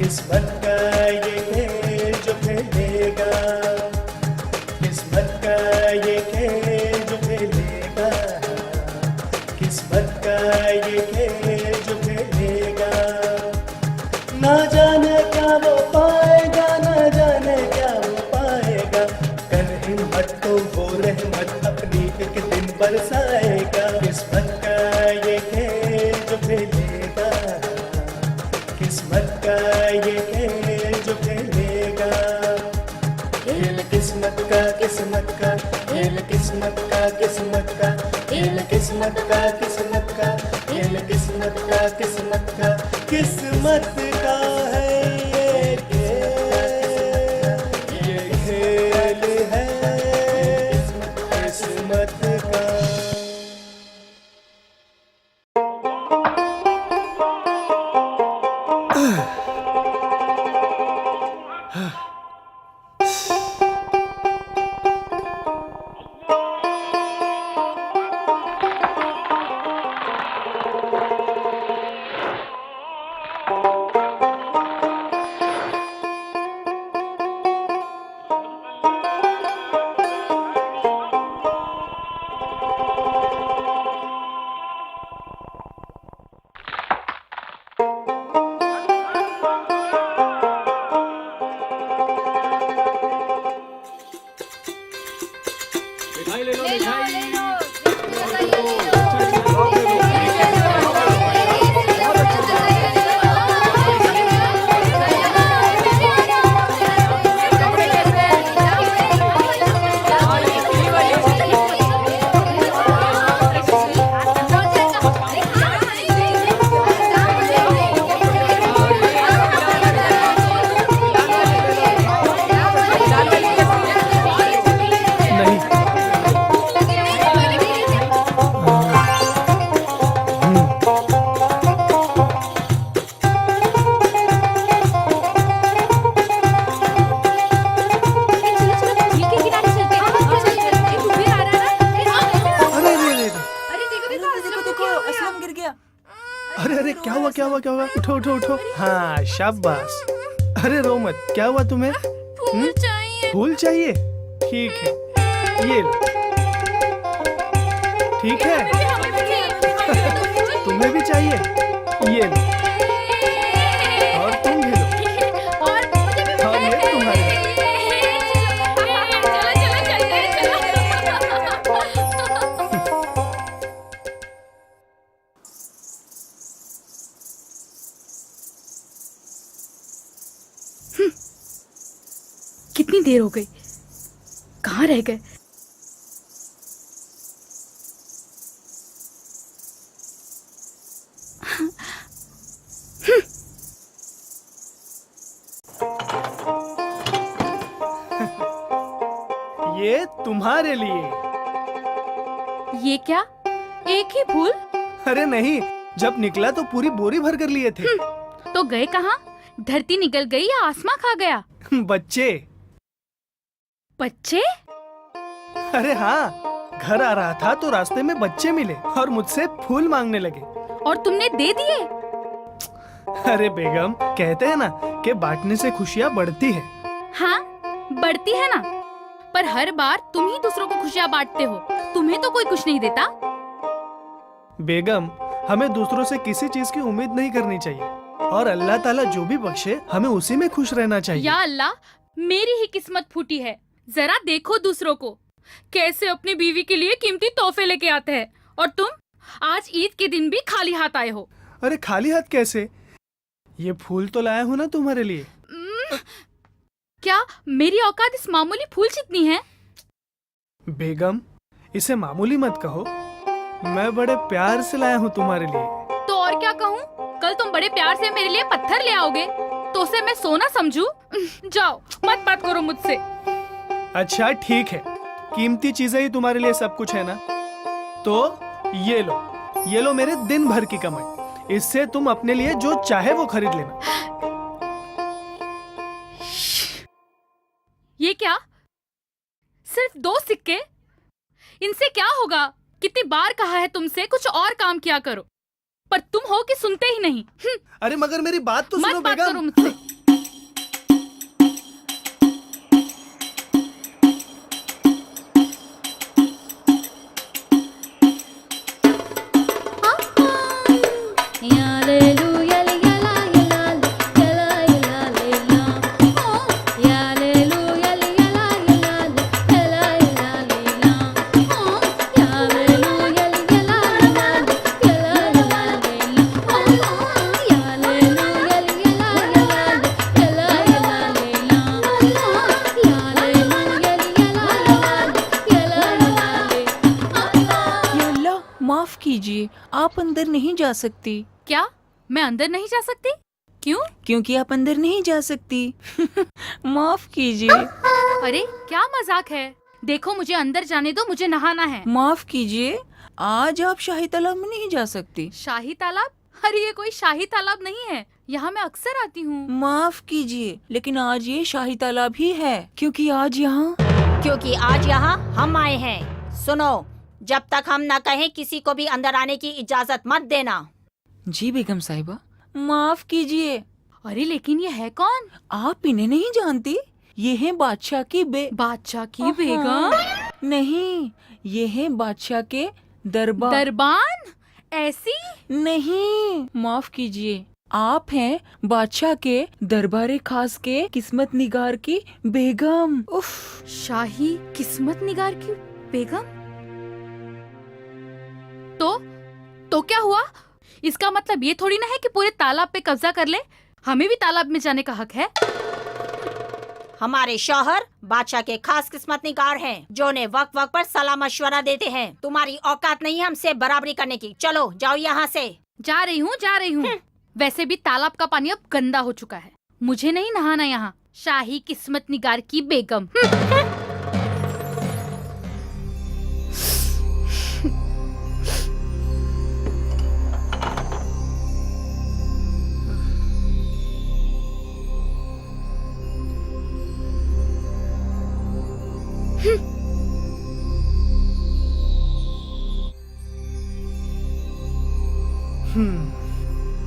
किस्मत का ये खेल जो खेलेगा, किस्मत का ये खेल जो खेलेगा, किस्मत का ये खेल जो खेलेगा, ना जाने क्या वो पाएगा, ना जाने क्या वो पाएगा। कर हिम्मत तो वो रहमत अपनी एक दिन बरसाएगा। किस्मत का ये खेल जो खेलेगा, किस्मत का ये खेल जो खेलेगा, खेल किस्मत का, किस्मत का खेल, किस्मत का, किस्मत का खेल, किस्मत का, किस्मत का खेल, किस्मत का, किस्मत का, किस्मत का है ये खेल, ये खेल है किस्मत का। क्या हुआ? उठो उठो उठो। हाँ शाबाश। अरे रो मत, क्या हुआ तुम्हें? फूल चाहिए। फूल चाहिए? ठीक है, ये लो। ठीक है, तुम्हें भी चाहिए? ये लो। और तुम भी लो। और ये तुम्हारे। कितनी देर हो गई, कहाँ रह गए? ये तुम्हारे लिए। ये क्या, एक ही फूल? अरे नहीं, जब निकला तो पूरी बोरी भर कर लिए थे। तो गए कहाँ? धरती निकल गई या आसमां खा गया? बच्चे। बच्चे? अरे हाँ, घर आ रहा था तो रास्ते में बच्चे मिले और मुझसे फूल मांगने लगे। और तुमने दे दिए? अरे बेगम, कहते हैं ना कि बांटने से खुशियाँ बढ़ती है। हाँ, बढ़ती है ना, पर हर बार तुम ही दूसरों को खुशियाँ बांटते हो, तुम्हें तो कोई कुछ नहीं देता। बेगम, हमें दूसरों से किसी चीज की उम्मीद नहीं करनी चाहिए और अल्लाह ताला जो भी बख्शे हमें उसी में खुश रहना चाहिए। या अल्लाह, मेरी ही किस्मत फूटी है। जरा देखो दूसरों को, कैसे अपनी बीवी के लिए कीमती तोहफे लेके आते हैं, और तुम आज ईद के दिन भी खाली हाथ आए हो। अरे खाली हाथ कैसे? ये फूल तो लाया हूँ ना तुम्हारे लिए। क्या मेरी औकात इस मामूली फूल जितनी है? बेगम, इसे मामूली मत कहो, मैं बड़े प्यार से लाया हूँ तुम्हारे लिए। तो और क्या कहूँ? कल तुम बड़े प्यार से मेरे लिए पत्थर ले आओगे तो उसे मैं सोना समझूं? जाओ, मत बात करो मुझसे। अच्छा ठीक है, कीमती चीजें ही तुम्हारे लिए सब कुछ है ना, तो ये लो मेरे दिन भर की कमाई। इससे तुम अपने लिए जो चाहे वो खरीद लेना। ये क्या, सिर्फ 2 सिक्के? इनसे क्या होगा? कितनी बार कहा है तुमसे कुछ और काम किया करो, पर तुम हो कि सुनते ही नहीं। अरे मगर मेरी बात तो सुनो मत बात बेगम। करो मुझसे। कीजिए, आप अंदर नहीं जा सकती। क्या मैं अंदर नहीं जा सकती? क्यों? क्योंकि आप अंदर नहीं जा सकती। माफ कीजिए। अरे क्या मजाक है? देखो मुझे अंदर जाने दो, मुझे नहाना है। माफ कीजिए, आज आप शाही तालाब में नहीं जा सकती। शाही तालाब? अरे ये कोई शाही तालाब नहीं है, यहाँ मैं अक्सर आती हूँ। माफ कीजिए, लेकिन आज ये शाही तालाब ही है, क्योंकि आज यहाँ हम आए हैं। सुनो, जब तक हम न कहें किसी को भी अंदर आने की इजाजत मत देना। जी बेगम साहिबा, माफ कीजिए। अरे लेकिन ये है कौन? आप इन्हें नहीं जानती? ये है बादशाह की बादशाह की बेगम? नहीं, ये है बादशाह के दरबार। दरबान? ऐसी? नहीं, माफ कीजिए, आप हैं बादशाह के दरबारे खास के किस्मत निगार की बेगम। उफ। शाही किस्मत निगार की बेगम? तो क्या हुआ? इसका मतलब ये थोड़ी ना है कि पूरे तालाब पे कब्जा कर ले। हमें भी तालाब में जाने का हक है। हमारे शौहर बादशाह के खास किस्मत निगार हैं, जो उन्हें वक्त वक्त पर सलाह मशवरा देते हैं। तुम्हारी औकात नहीं है हमसे बराबरी करने की। चलो जाओ यहाँ से। जा रही हूँ। वैसे भी तालाब का पानी अब गंदा हो चुका है, मुझे नहीं नहाना यहाँ। शाही किस्मत निगार की बेगम।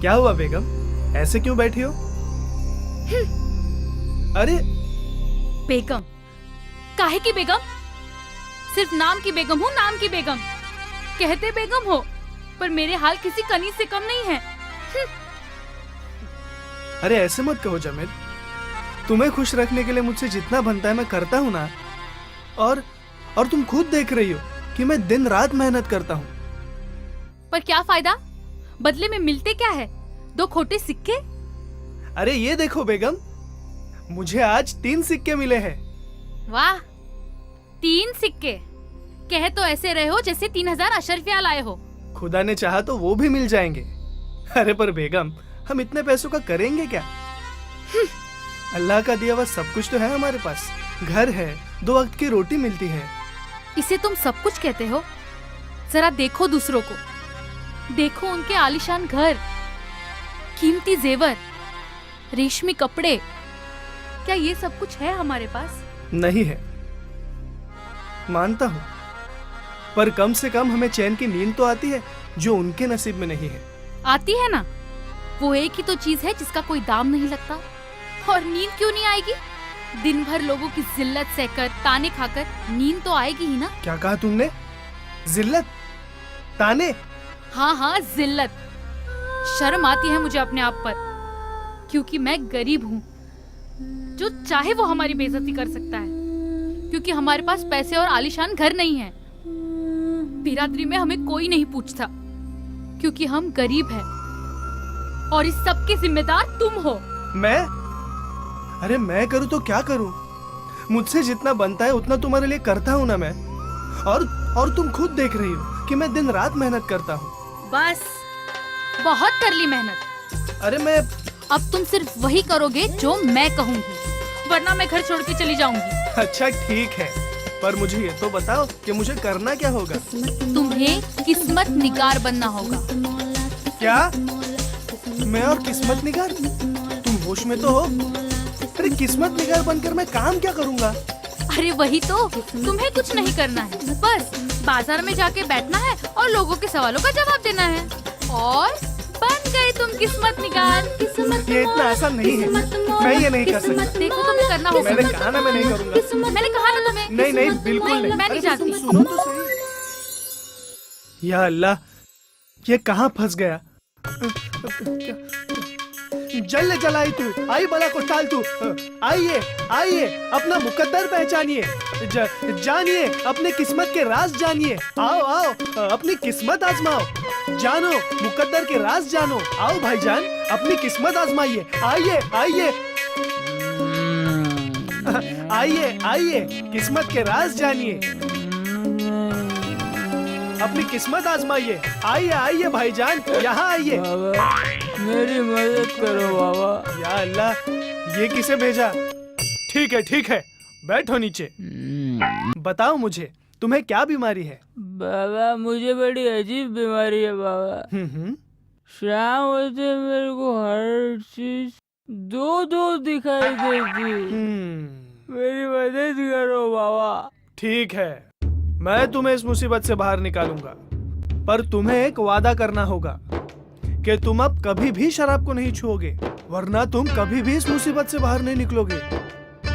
क्या हुआ बेगम, ऐसे क्यों बैठी हो? अरे बेगम? काहे की बेगम? सिर्फ नाम की बेगम हूँ, नाम की बेगम। कहते बेगम हो, पर मेरे हाल किसी कनीज से कम नहीं है। अरे ऐसे मत कहो जमील, तुम्हें खुश रखने के लिए मुझसे जितना बनता है मैं करता हूँ ना। और तुम खुद देख रही हो कि मैं दिन रात मेहनत करता हूँ। पर क्या फायदा? बदले में मिलते क्या है? 2 खोटे सिक्के? अरे ये देखो बेगम, मुझे आज 3 सिक्के मिले हैं। वाह, 3 सिक्के? कह तो ऐसे रहे हो जैसे 3000 अशरफिया लाए हो। खुदा ने चाहा तो वो भी मिल जाएंगे। अरे पर बेगम, हम इतने पैसों का करेंगे क्या? अल्लाह का दिया हुआ सब कुछ तो है हमारे पास। घर है, 2 वक्त की रोटी मिलती है। इसे तुम सब कुछ कहते हो? जरा देखो दूसरों को, देखो उनके आलीशान घर, कीमती जेवर, रेशमी कपड़े। क्या ये सब कुछ है हमारे पास? नहीं है, मानता हूँ, पर कम से कम हमें चैन की नींद तो आती है, जो उनके नसीब में नहीं है। आती है ना, वो एक ही तो चीज है जिसका कोई दाम नहीं लगता। और नींद क्यों नहीं आएगी? दिन भर लोगों की जिल्लत सहकर, ताने खाकर नींद तो आएगी ही ना। क्या कहा तुमने? जिल्लत, ताने? हाँ, जिल्लत। शर्म आती है मुझे अपने आप पर, क्योंकि मैं गरीब हूँ। जो चाहे वो हमारी बेइज्जती कर सकता है, क्योंकि हमारे पास पैसे और आलीशान घर नहीं है। बिरादरी में हमें कोई नहीं पूछता, क्योंकि हम गरीब हैं। और इस सब के जिम्मेदार तुम हो। मैं? अरे मैं करूँ तो क्या करूँ? मुझसे जितना बनता है उतना तुम्हारे लिए करता हूँ ना मैं। और तुम खुद देख रही हो कि मैं दिन रात मेहनत करता हूँ। बस, बहुत कर ली मेहनत। अरे मैं... अब तुम सिर्फ वही करोगे जो मैं कहूँगी, वरना मैं घर छोड़ के चली जाऊंगी। अच्छा ठीक है, पर मुझे ये तो बताओ कि मुझे करना क्या होगा? तुम्हें किस्मत निगार बनना होगा। क्या? मैं और किस्मत निगार? तुम होश में तो हो? अरे किस्मत निगार बनकर मैं काम क्या करूँगा? अरे वही तो, तुम्हें कुछ नहीं करना है, बस बाजार में जाके बैठना है और लोगों के सवालों का जवाब देना है, और बन गए तुम किस्मत निगार। ये इतना आसान नहीं है, मैं ये नहीं कर सकता। देखो तुम्हें करना होगा। मैंने कहा ना मैं नहीं करूँगा। मैंने कहा ना तुम्हें। नहीं, बिल्कुल नहीं। मैं नहीं जाती। सुनो तो सही। या अल्लाह, ये कहाँ फंस गया? जल जलाई तू, आई बला को टाल तू। आइए, अपना मुकद्दर पहचानिए, जानिए, अपने किस्मत के राज जानिए। आओ, अपनी किस्मत आजमाओ, जानो मुकद्दर के राज जानो। आओ भाईजान, अपनी किस्मत आजमाइए। आइए, किस्मत के राज जानिए। अपनी किस्मत आजमाइए। आइए आइए भाईजान, यहाँ आइए। बाबा मेरी मदद करो बाबा। या अल्लाह, ये किसे भेजा? ठीक है, बैठो नीचे। बताओ मुझे, तुम्हें क्या बीमारी है? बाबा मुझे बड़ी अजीब बीमारी है बाबा। शाम होते मेरे को हर चीज दो दिखाई देती। मेरी मदद करो बाबा। ठीक है, मैं तुम्हें इस मुसीबत से बाहर निकालूंगा, पर तुम्हें एक वादा करना होगा कि तुम अब कभी भी शराब को नहीं छुओगे, वरना तुम कभी भी इस मुसीबत से बाहर नहीं निकलोगे।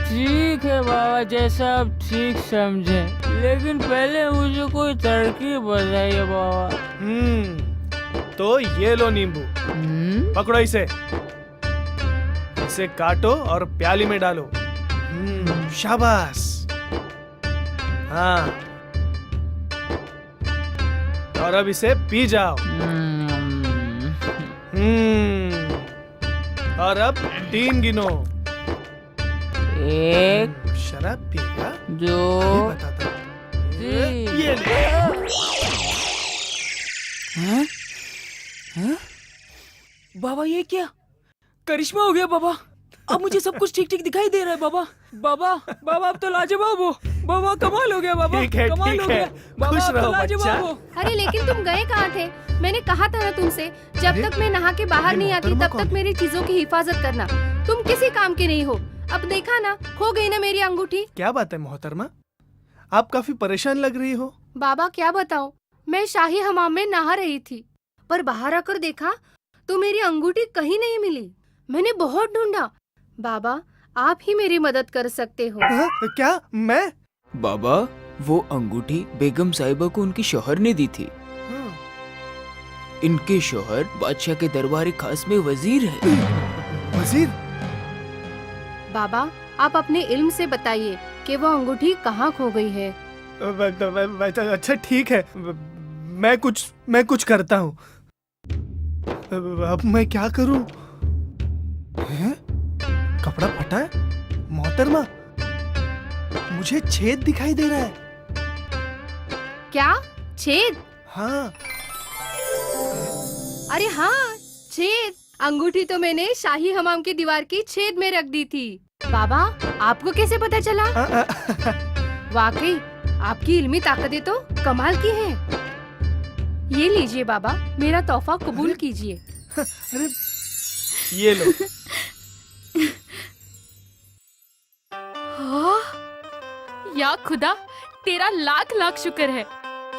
ठीक है बाबा, जैसा आप ठीक समझे, लेकिन पहले मुझे कोई तरकीब बताइए बाबा। तो ये लो नींबू, पकड़ो इसे काटो और प्याली में डालो। शाबाश। हाँ, और अब इसे पी जाओ। और अब 3 गिनो। 1 शराब पिएगा? 2 बताता। 3। ये ले। बाबा ये क्या करिश्मा हो गया बाबा? अब मुझे सब कुछ ठीक ठीक दिखाई दे रहा है बाबा। बाबा अब तो लाजवाब हो बाबा, कमाल हो गया बाबा। ठीक है, कमाल ठीक हो है। गया बाबा, खुश अब तो रहो लाजवाब हो। बच्चा। अरे लेकिन तुम गए कहाँ थे? मैंने कहा था ना तुमसे, जब अरे, तक मैं नहा के बाहर ये नहीं आती मोहतरमा तब कौन तक है? मेरी चीजों की हिफाजत करना। तुम किसी काम के नहीं हो। अब देखा ना, खो गई ना मेरी अंगूठी। क्या बात है मोहतरमा, आप काफी परेशान लग रही हो। बाबा क्या बताऊं, मैं शाही हमाम में नहा रही थी, पर बाहर आकर देखा तो मेरी अंगूठी कहीं नहीं मिली। मैंने बहुत ढूंढा। बाबा आप ही मेरी मदद कर सकते हो। क्या? मैं? बाबा वो अंगूठी बेगम साहिबा को उनके शौहर ने दी थी। इनके शौहर बादशाह के दरबार खास में वजीर है। वजीर? बाबा आप अपने इल्म से बताइए कि वो अंगूठी कहाँ खो गई है। अच्छा ठीक है, मैं कुछ करता हूँ। अब मैं क्या करूँ? हैं? कपड़ा फटा है? मोहतरमा, मुझे छेद दिखाई दे रहा है। क्या छेद? हाँ। अरे हाँ, छेद। अंगूठी तो मैंने शाही हमाम की दीवार की छेद में रख दी थी। बाबा आपको कैसे पता चला? वाकई आपकी इल्मी ताकतें तो कमाल की हैं। ये लीजिए बाबा, मेरा तोहफा कबूल कीजिए। अरे ये लो। या खुदा, तेरा लाख लाख शुक्र है।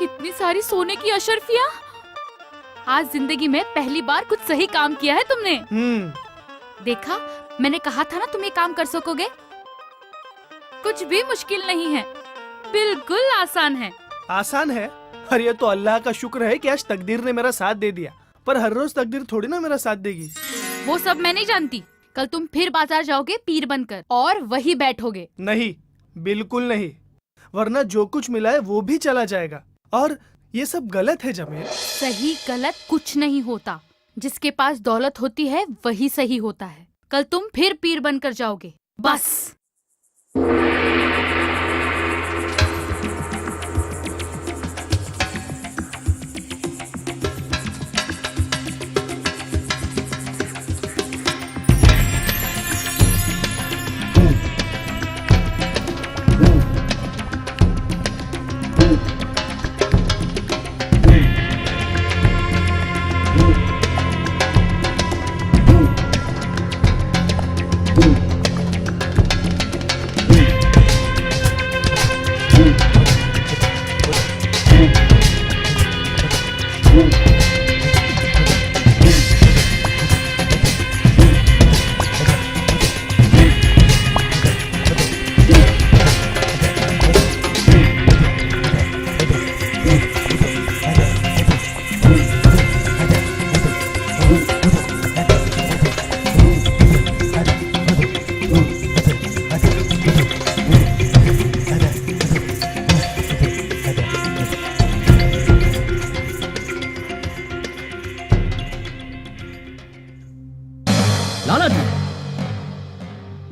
इतनी सारी सोने की अशर्फियाँ। आज जिंदगी में पहली बार कुछ सही काम किया है तुमने। देखा, मैंने कहा था ना तुम ये काम कर सकोगे। कुछ भी मुश्किल नहीं है, बिल्कुल आसान है। आसान है? अरे ये तो अल्लाह का शुक्र है कि आज तकदीर ने मेरा साथ दे दिया, पर हर रोज तकदीर थोड़ी ना मेरा साथ देगी। वो सब मैं नहीं जानती। कल तुम फिर बाजार जाओगे पीर बनकर और वही बैठोगे। नहीं, बिल्कुल नहीं, वरना जो कुछ मिला है वो भी चला जाएगा। और ये सब गलत है जमील। सही गलत कुछ नहीं होता। जिसके पास दौलत होती है वही सही होता है। कल तुम फिर पीर बनकर जाओगे, बस।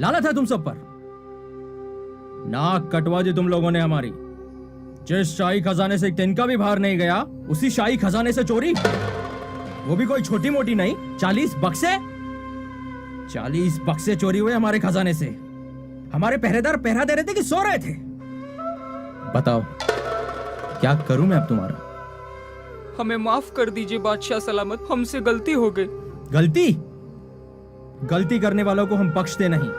लानत है तुम सब पर। नाक कटवा दी तुम लोगों ने हमारी। जिस शाही खजाने से एक तिनका भी बाहर नहीं गया, उसी शाही खजाने से चोरी, वो भी कोई छोटी मोटी नहीं, 40 बक्से। 40 बक्से चोरी हुए हमारे खजाने से। हमारे पहरेदार पहरा दे रहे थे कि सो रहे थे? बताओ क्या करूं मैं अब तुम्हारा? हमें माफ कर दीजिए बादशाह सलामत, हमसे गलती हो गई। गलती करने वालों को हम बख्शते नहीं।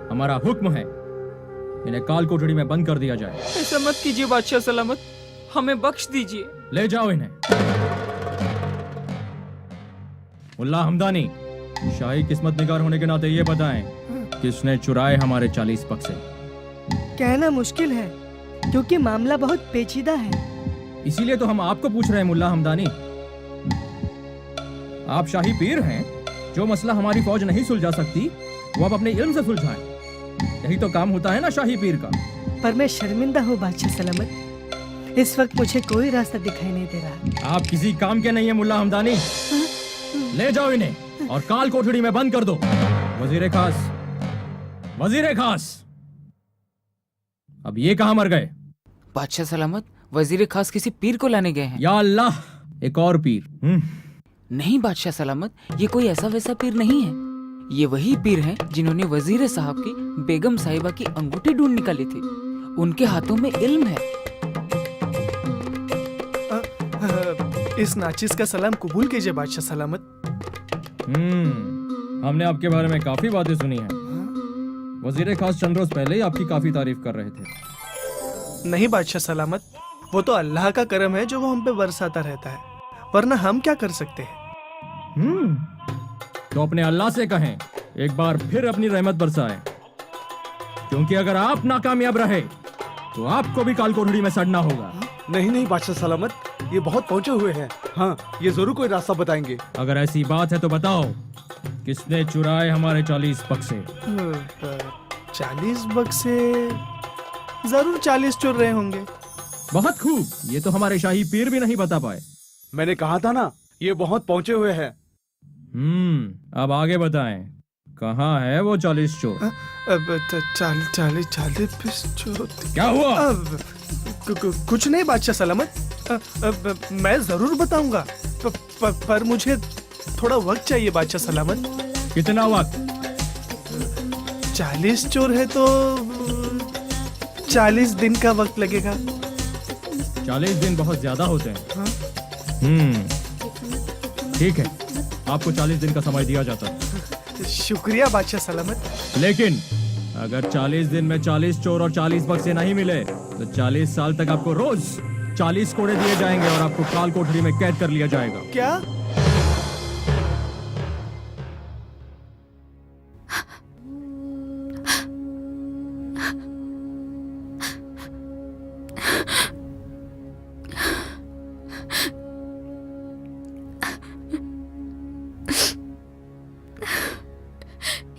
हमारा हुक्म है इन्हें काल कोठड़ी में बंद कर दिया जाए। ऐसा मत कीजिए बादशाह सलामत, हमें बख्श दीजिए। ले जाओ इन्हें। मुल्ला हमदानी, शाही किस्मत निगार होने के नाते ये बताएं, किसने चुराए हमारे 40 बक्से? कहना मुश्किल है क्योंकि मामला बहुत पेचीदा है। इसीलिए तो हम आपको पूछ रहे हैं मुल्ला हमदानी। आप शाही पीर हैं, जो मसला हमारी फौज नहीं सुलझा सकती वो आप अपने इल्म से सुलझाएं। यही तो काम होता है ना शाही पीर का। पर मैं शर्मिंदा हूँ बादशाह सलामत, इस वक्त मुझे कोई रास्ता दिखाई नहीं दे रहा। आप किसी काम के नहीं है मुल्ला हमदानी। ले जाओ इन्हें और काल कोठड़ी में बंद कर दो। वजीर खास, वजीर खास, अब ये कहां मर गए? बादशाह सलामत, वजीर खास किसी पीर को लाने गए हैं। या अल्लाह, एक और पीर। नहीं बादशाह सलामत, ये कोई ऐसा वैसा पीर नहीं है। ये वही पीर हैं जिन्होंने वजीर साहब की बेगम साहिबा की अंगूठी ढूंढ निकाली थी। उनके हाथों में इल्म है। इस नाचिस का सलाम कबूल कीजिए बादशाह सलामत। हमने आपके बारे में काफी बातें सुनी हैं। वजीर खास चंद रोज पहले ही आपकी काफी तारीफ कर रहे थे। नहीं बादशाह सलामत, वो तो अल्लाह का करम है जो वो हम पे बरसाता रहता है, वरना हम क्या कर सकते हैं। तो अपने अल्लाह से कहें एक बार फिर अपनी रहमत बरसाए, क्योंकि अगर आप नाकामयाब रहे तो आपको भी काल कोठड़ी में सड़ना होगा। नहीं नहीं बादशाह सलामत, ये बहुत पहुंचे हुए हैं। हाँ, ये जरूर कोई रास्ता बताएंगे। अगर ऐसी बात है तो बताओ, किसने चुराए हमारे 40 बक्से? 40 बक्से? जरूर 40 चुर रहे होंगे। बहुत खूब, ये तो हमारे शाही पीर भी नहीं बता पाए। मैंने कहा था ना, ये बहुत पहुंचे हुए हैं। अब आगे बताएं, कहाँ है वो 40 चोर? अब 40 चोर। क्या हुआ? कुछ नहीं बादशाह सलामत, मैं जरूर बताऊंगा, पर मुझे थोड़ा वक्त चाहिए बादशाह सलामत। कितना वक्त? 40 चोर है तो 40 दिन का वक्त लगेगा। 40 दिन बहुत ज्यादा होते हैं। ठीक है, आपको 40 दिन का समय दिया जाता है। शुक्रिया बादशाह सलामत। लेकिन अगर 40 दिन में 40 चोर और 40 बक्से नहीं मिले तो 40 साल तक आपको रोज 40 कोड़े दिए जाएंगे और आपको काल कोठरी में कैद कर लिया जाएगा। क्या?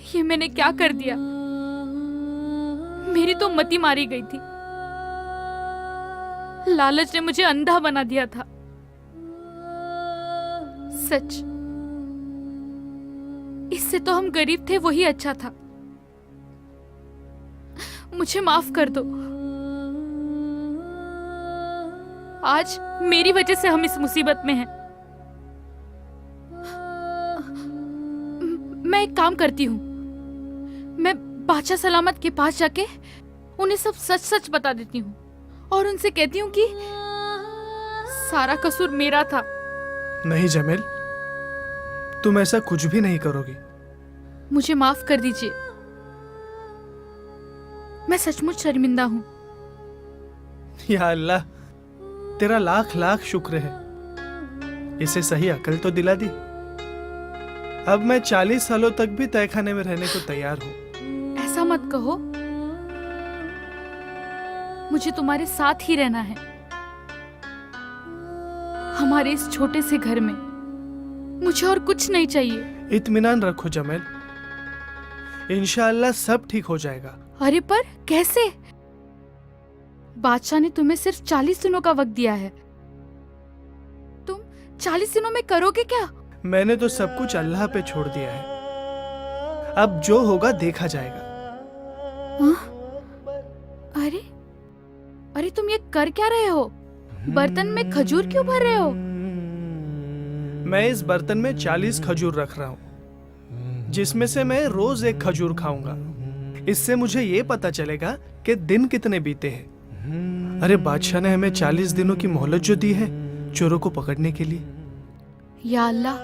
ये मैंने क्या कर दिया? मेरी तो मति मारी गई थी। लालच ने मुझे अंधा बना दिया था। सच, इससे तो हम गरीब थे वही अच्छा था। मुझे माफ कर दो। आज मेरी वजह से हम इस मुसीबत में हैं। मैं एक काम करती हूँ, मैं बादशाह सलामत के पास जाके उन्हें सब सच सच बता देती हूँ और उनसे कहती हूँ कि सारा कसूर मेरा था। नहीं जमील, तुम ऐसा कुछ भी नहीं करोगी। मुझे माफ कर दीजिए, मैं सचमुच शर्मिंदा हूँ। या अल्लाह, तेरा लाख लाख शुक्र है, इसे सही अकल तो दिला दी। अब मैं 40 सालों तक भी तहखाने में रहने को तैयार हूँ। ऐसा मत कहो, मुझे तुम्हारे साथ ही रहना है। हमारे इस छोटे से घर में मुझे और कुछ नहीं चाहिए। इत्मीनान रखो जमील, इंशाअल्लाह सब ठीक हो जाएगा। अरे पर कैसे? बादशाह ने तुम्हें सिर्फ 40 दिनों का वक्त दिया है। तुम 40 दिनों में करोगे क्या? मैंने तो सब कुछ अल्लाह पे छोड़ दिया है, अब जो होगा देखा जाएगा। अरे कर क्या रहे हो? बर्तन में खजूर क्यों भर रहे हो? मैं इस बर्तन में 40 खजूर रख रहा हूँ, जिसमें से मैं रोज एक खजूर खाऊंगा। इससे मुझे ये पता चलेगा कि दिन कितने बीते हैं। अरे बादशाह ने हमें 40 दिनों की मोहलत जो दी है चोरों को पकड़ने के लिए। या अल्लाह,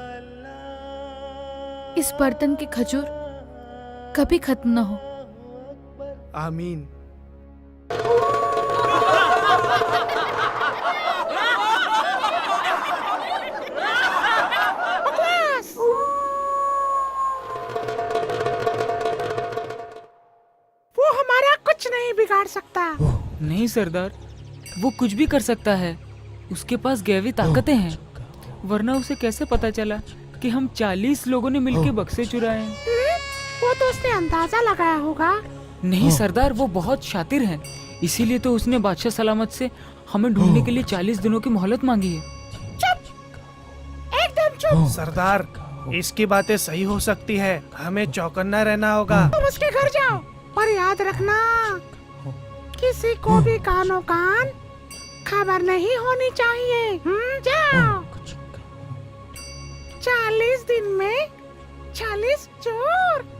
इस बर्तन के खजूर कभी खत्म न हो। आमीन। वो हमारा कुछ नहीं बिगाड़ सकता। नहीं सरदार, वो कुछ भी कर सकता है। उसके पास गैवी ताकतें हैं, वरना उसे कैसे पता चला कि हम 40 लोगों ने मिलकर बक्से चुराए हैं? वो तो उसने अंदाजा लगाया होगा। नहीं सरदार, वो बहुत शातिर हैं, इसीलिए तो उसने बादशाह सलामत से हमें ढूंढने के लिए 40 दिनों की मोहलत मांगी है। एकदम चुप। सरदार, इसकी बातें सही हो सकती है, हमें चौकन्ना रहना होगा। तुम उसके घर जाओ, पर याद रखना किसी को भी कानो कान खबर नहीं होनी चाहिए। जाओ। 40 दिन में 40 चोर।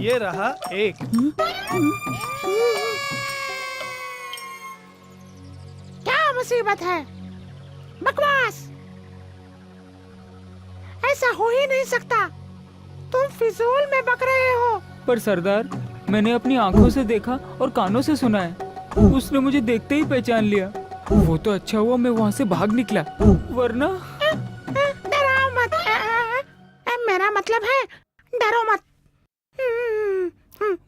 ये रहा एक। क्या मुसीबत है? बकवास, ऐसा हो ही नहीं सकता। तुम फिजूल में बक रहे हो। पर सरदार, मैंने अपनी आंखों से देखा और कानों से सुना है। उसने मुझे देखते ही पहचान लिया। वो तो अच्छा हुआ मैं वहाँ से भाग निकला, वरना। डरो मत। मेरा मतलब है डरो मत।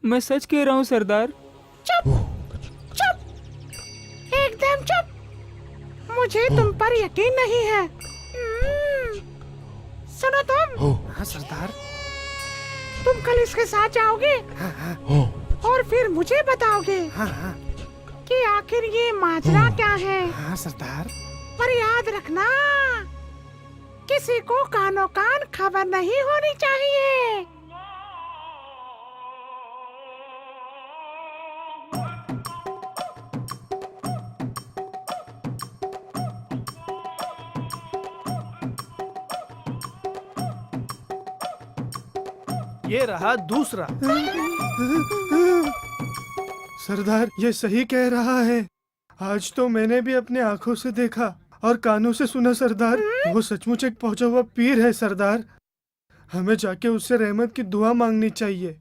मैं सच कह रहा हूँ सरदार। चुप चुप, एकदम चुप। मुझे तुम पर यकीन नहीं है। सुनो तुम। हाँ सरदार। तुम कल इसके साथ जाओगे और फिर मुझे बताओगे कि आखिर ये माजरा क्या है। हाँ सरदार। पर याद रखना, किसी को कानो कान खबर नहीं होनी चाहिए। ये रहा दूसरा। सरदार, ये सही कह रहा है। आज तो मैंने भी अपने आंखों से देखा और कानों से सुना सरदार। वो सचमुच एक पहुंचा हुआ पीर है सरदार। हमें जाके उससे रहमत की दुआ मांगनी चाहिए।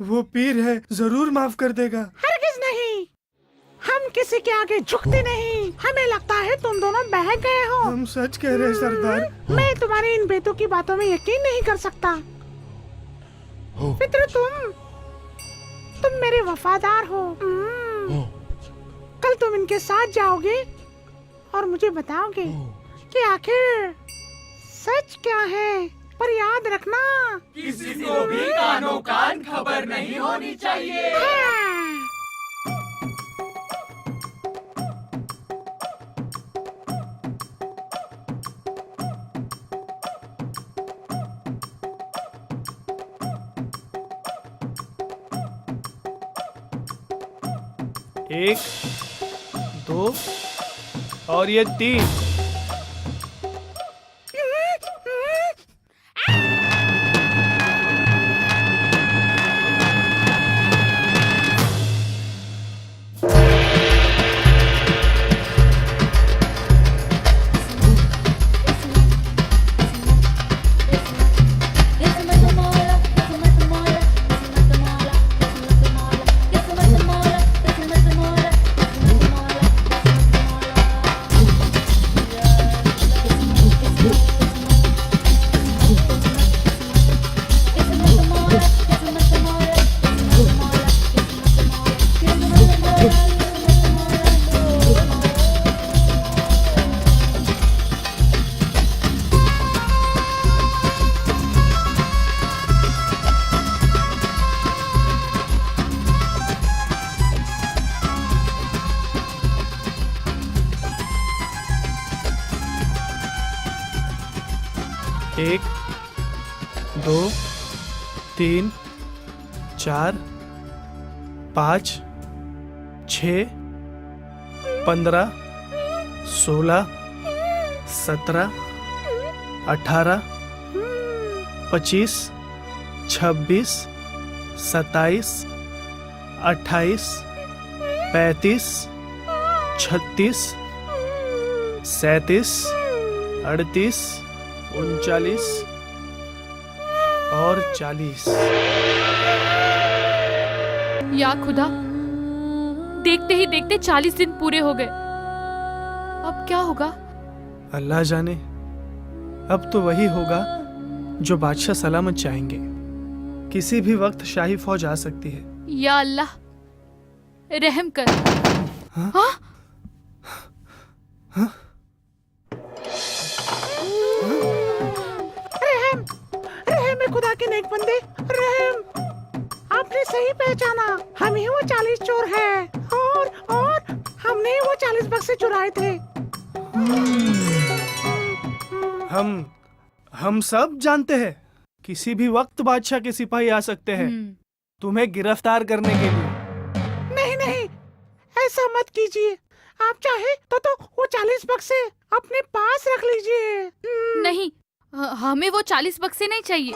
वो पीर है, जरूर माफ कर देगा। हरगिज नहीं, हम किसी के आगे झुकते नहीं। हमें लगता है तुम दोनों बहक गए हो। हम सच कह रहे हैं सरदार। मैं तुम्हारी इन बेतों की बातों में यकीन नहीं कर सकता। फित्र, तुम मेरे वफादार हो। कल तुम इनके साथ जाओगे और मुझे बताओगे कि आखिर सच क्या है। पर याद रखना, किसी को भी कानों कान खबर नहीं होनी चाहिए। एक, दो और ये 3। 1 2 3 4 5 6 15 16 17 18 25 26 27 28 35 36 37 38 39 और 40। या खुदा, देखते ही देखते 40 दिन पूरे हो गए। अब क्या होगा? अल्लाह जाने। अब तो वही होगा जो बादशाह सलामत चाहेंगे। किसी भी वक्त शाही फौज आ सकती है। या अल्लाह, रहम कर। हाँ? रहम है खुदा के नेक बंदे, रहम। आपने सही पहचाना, हम ही वो 40 चोर हैं और हमने ही वो 40 बक्से चुराए थे। हम सब जानते हैं किसी भी वक्त बादशाह के सिपाही आ सकते हैं तुम्हें गिरफ्तार करने के लिए। नहीं, ऐसा मत कीजिए। आप चाहे तो वो 40 बक्से अपने पास रख लीजिए। नहीं, हमें वो 40 बक्से नहीं चाहिए।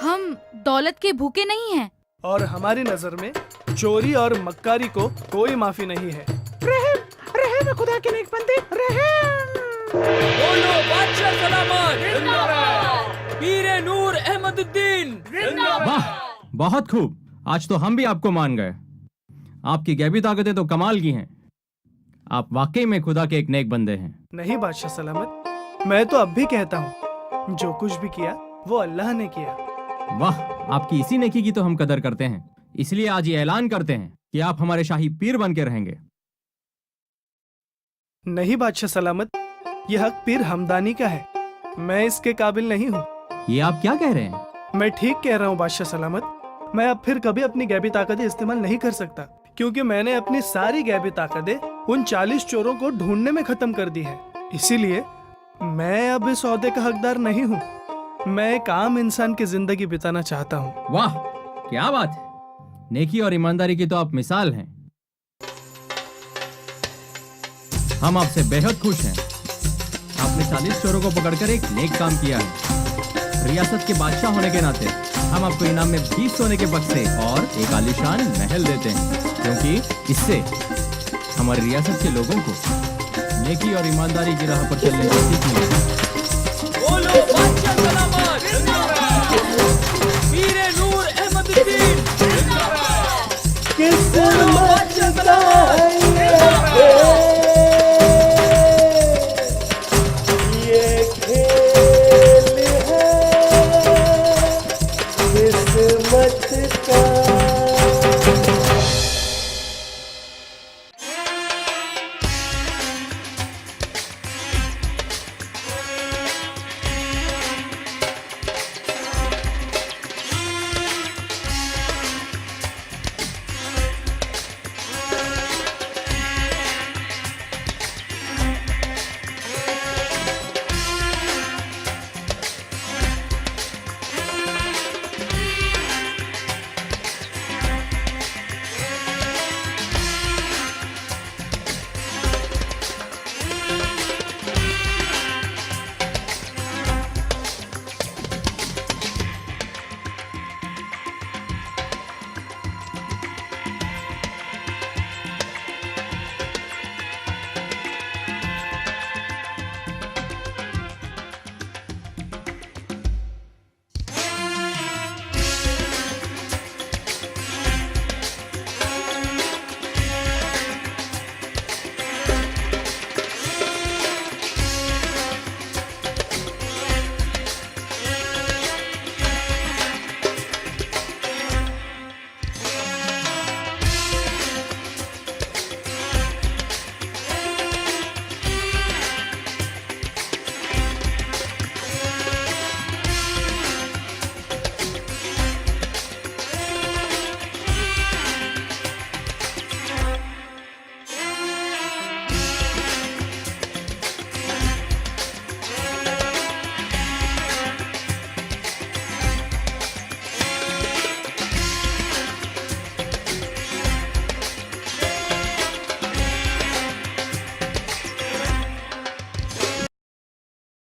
हम दौलत के भूखे नहीं हैं। और हमारी नजर में चोरी और मक्कारी को कोई माफी नहीं है। रहम खुदा के नेक बंदे, रहम। बोलो बादशाह सलामत, पीरे नूर अहमदुद्दीन। वाह, बहुत खूब। आज तो हम भी आपको मान गए। आपकी गैबी ताकतें तो कमाल की हैं। आप वाकई में खुदा के एक नेक बंदे हैं। नहीं बादशाह सलामत, मैं तो अब भी कहता हूँ जो कुछ भी किया वो अल्लाह ने किया। वाह, आपकी इसी नेकी की तो हम कदर करते हैं। इसलिए आज ये ऐलान करते हैं कि आप हमारे शाही पीर बन के रहेंगे। नहीं बादशाह सलामत, यह हक पीर हमदानी का है। मैं इसके काबिल नहीं हूँ। ये आप क्या कह रहे हैं? मैं ठीक कह रहा हूँ बादशाह सलामत। मैं अब फिर कभी अपनी गैबी ताकतें इस्तेमाल नहीं कर सकता, क्योंकि मैंने अपनी सारी गैबी ताकतें उन 40 चोरों को ढूंढने में खत्म कर दी है। इसीलिए मैं अब इस औहदे का हकदार नहीं हूँ। मैं एक आम इंसान की जिंदगी बिताना चाहता हूँ। वाह, क्या बात है। नेकी और ईमानदारी की तो आप मिसाल हैं। हम आपसे बेहद खुश हैं। आपने 40 चोरों को पकड़कर एक नेक काम किया है। रियासत के बादशाह होने के नाते हम आपको इनाम में 20 सोने के बक्से और एक आलीशान महल देते हैं, क्योंकि इससे हमारी रियासत के लोगों को नेकी और ईमानदारी की राह पर चलने की सीख मिलेगी। बोलो बादशाह सलामत, पीरे नूर अहमदुद्दीन। किस्मत का